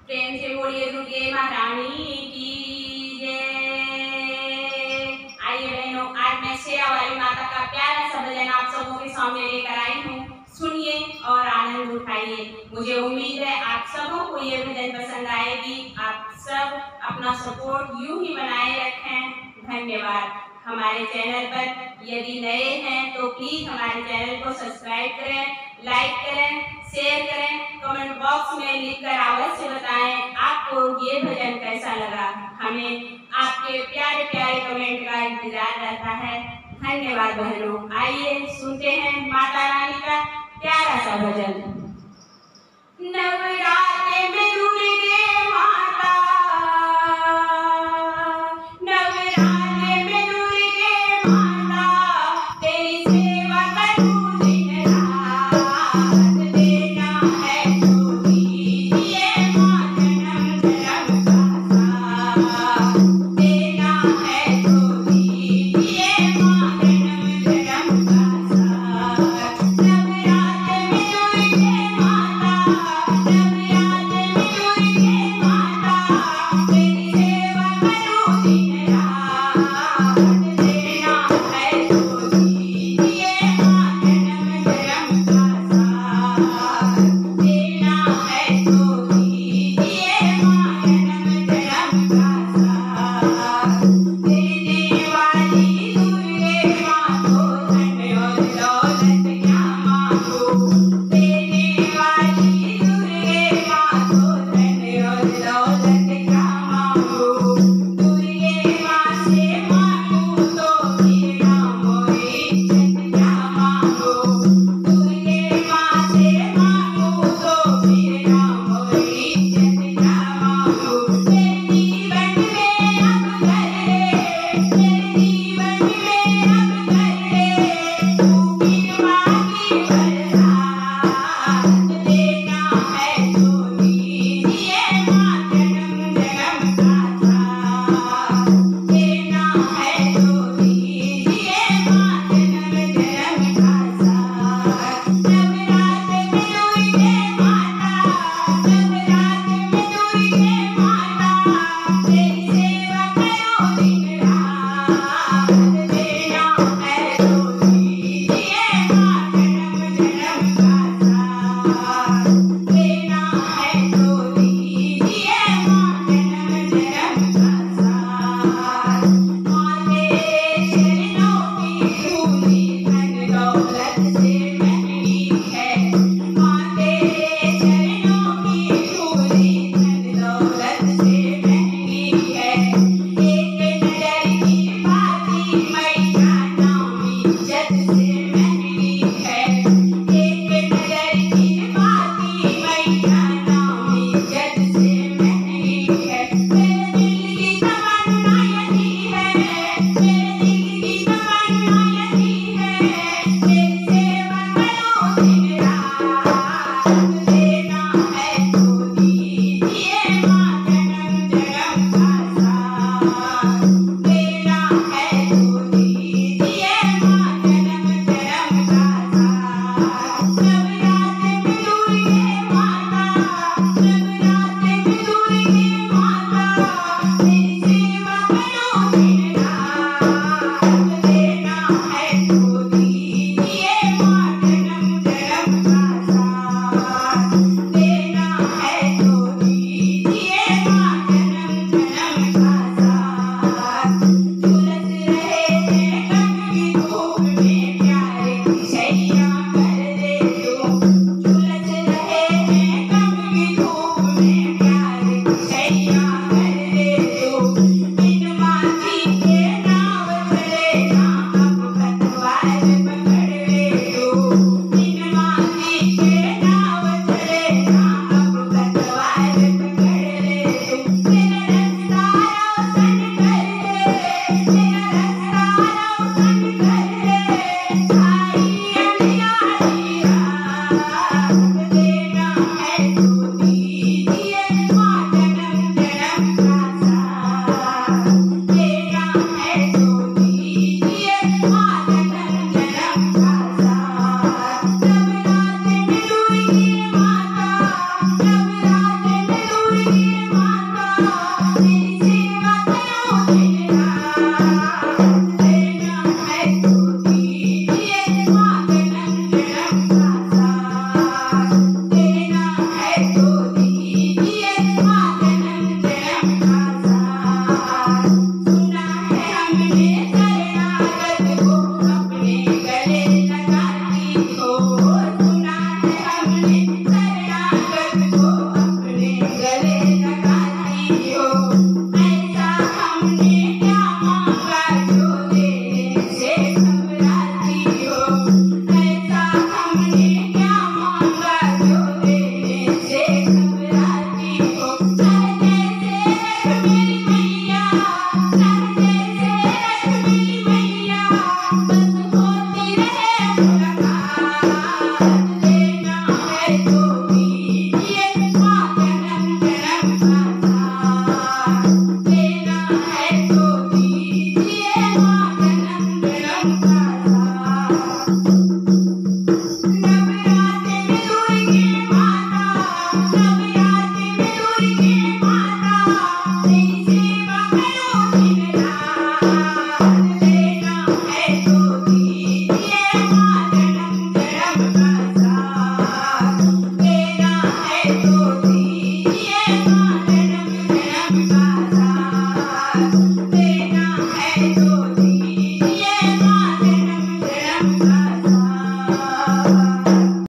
प्रेम से बोलिए दुर्गे महारानी की जय। आइए बहनों, आज मैं शेरावाली माता का प्यारा सा भजन आप सबों के सामने लेकर आई हूँ। सुनिए और आनंद उठाइए। मुझे उम्मीद है आप सबों को ये भजन पसंद आएगी। आप सब अपना सपोर्ट यूं ही बनाए रखें। धन्यवाद। हमारे चैनल पर यदि नए हैं तो प्लीज हमारे चैनल को सब्सक्राइब करें, लाइक करें, शेयर करें, कमेंट बॉक्स में लिखकर अवश्य बताएं आपको ये भजन कैसा लगा। हमें आपके प्यारे प्यारे कमेंट का इंतजार रहता है। धन्यवाद बहनों। आइए सुनते हैं माता रानी का प्यारा सा भजन। नवरात्र